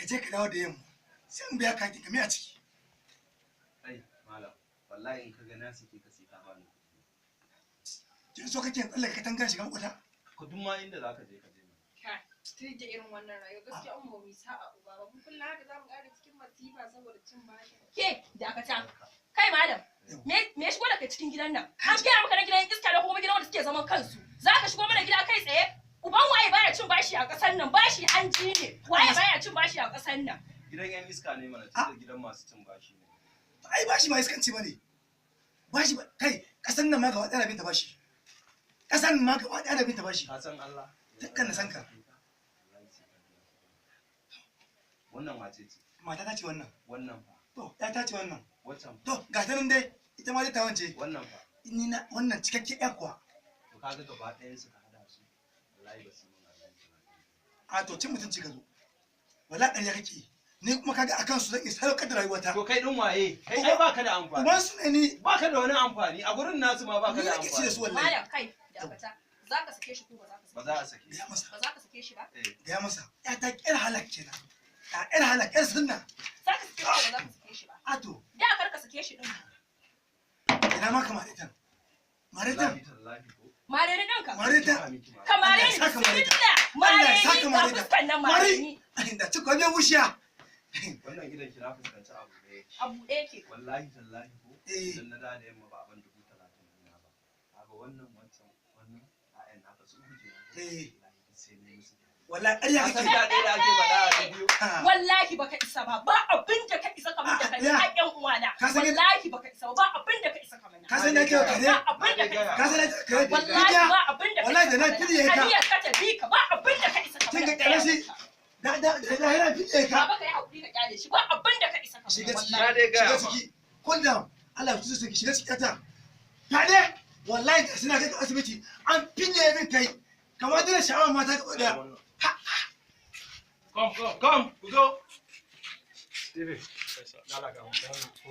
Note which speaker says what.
Speaker 1: je ka dawo da yamma sai in biya ka ki kame a ciki.
Speaker 2: Ai malam wallahi in ka ga na sake ka sai ka bani kuɗi.
Speaker 1: Kin so kake tsallaka katanga shiga makwata?
Speaker 2: Ku duk ma inda zaka je ka je mana.
Speaker 3: Kai, tun da irin wannan rayuwa gaskiya an mu sa'a uba ba mun kullum haka zamu ƙara cikin masifa saboda cin bashi. Ke, dakata. Kai malam, me shigo da kai cikin gidan nan? An gaya maka na gidan iska da kuma gidan wanda suke zaman kansu. Zaka shigo mana gida kai tsaye? Uban waye baya cin bashi a ƙasar nan? Bashi an ji ne. Waye baya cin bashi a ƙasar nan?
Speaker 2: Gidan yan iska ne mana tunda gidan masu cin bashi ne.
Speaker 1: Ai bashi ma iskanci bane. Bashi kai kasan nan ma gaba ɗaya binta bashi. Kasan ma gaba ɗaya binta bashi.
Speaker 2: Ka san Allah?
Speaker 1: Dukkan na san ka.
Speaker 2: Wannan wace ce?
Speaker 1: Mata ta ce wannan.
Speaker 2: Wannan fa.
Speaker 1: To, ya ta ce wannan.
Speaker 2: Waccan fa.
Speaker 1: To, ga ta nan dai ita ma ta wance.
Speaker 2: Wannan fa.
Speaker 1: Ni na wannan cikakke ƴar kuwa.
Speaker 2: To kaga gaba ɗayan su ka hada su. Wallahi ba su nuna Allah.
Speaker 1: A to cin mutunci ka zo. Wala ɗariya kake. Ni kuma kaga akan su zan isa sadaukar da rayuwata.
Speaker 2: To kai din waye? Kai ai baka da amfani.
Speaker 1: Uban su ne ni.
Speaker 2: Baka da wani amfani. A gurin nasu ma baka da
Speaker 1: Ni nake ci da su
Speaker 2: amfani.
Speaker 1: wallahi.
Speaker 3: Malam kai, dakata. Zaka sake shi ko ba za ka
Speaker 2: Ba za a sake.
Speaker 1: Gaya masa.
Speaker 3: Ba za ka sake shi ba?
Speaker 1: Gaya masa. Ya ta ƴar halak kenan. Ya ƴar halak ƴar sunna.
Speaker 3: Za ka sake shi ko ba za ka sake shi ba?
Speaker 1: A to,
Speaker 3: Da kar ka sake shi din.
Speaker 1: ina ma kamar ita. Maritan.
Speaker 2: Wallahi tallahi ko.
Speaker 3: Mare ni ɗinka.
Speaker 1: Maritan.
Speaker 3: Kamare ni.
Speaker 1: Saka mare ta.
Speaker 3: Sinna. Mare
Speaker 1: Allah ya
Speaker 3: ni
Speaker 1: saka
Speaker 3: a
Speaker 1: mare ta.
Speaker 3: fuskan nan mare ni.
Speaker 1: Da ci kwabe wushiya.
Speaker 2: Wannan gidan kira fuskanci abu da yake.
Speaker 3: A buɗe yake.
Speaker 2: Wallahi tallahi ko.
Speaker 1: Eh.
Speaker 2: Idan na da yamma ba abin 30,000 ina ba. Kaga wannan wancan wannan a'yan naka su huje.
Speaker 1: Eh.
Speaker 2: Sai ne musu.
Speaker 1: Wallahi ƙarya
Speaker 2: Ka san
Speaker 1: kake.
Speaker 2: da ɗaya da ake faɗa a ta biyu.
Speaker 3: Wallahi baka isa ba. Ba abin da ka isa kamar da kai
Speaker 1: Ya.
Speaker 3: a ƴan uwana.
Speaker 1: Ka san yadda-
Speaker 3: Wallahi baka isa ba. Ba abin da ka isa kamar na.
Speaker 1: Ka san da ke kare?
Speaker 3: Ba abin da ka isa.
Speaker 1: Ka san da kare?
Speaker 3: Wallahi ba abin da ka isa.
Speaker 1: Wallahi da na
Speaker 3: kamar
Speaker 1: fille ka.
Speaker 3: Hadiyar ka ta bi ka. Ba abin da ka isa kamar
Speaker 1: Kin ga
Speaker 3: na.
Speaker 1: kare shi? Da yana fille ka.
Speaker 3: Baba ka yi haƙuri ka kyale shi. Ba abin da ka isa kamar
Speaker 1: Shiga ciki.
Speaker 2: Na dai gaya
Speaker 1: Shiga
Speaker 2: ma.
Speaker 1: ciki. Cool down. Allah ya tusu ki shiga ciki ta. Fade. Wallahi da suna kai ka asibiti. An fille min kai. Kamar da sha'awar mata ka da.
Speaker 2: Come, go.
Speaker 4: David, dala ga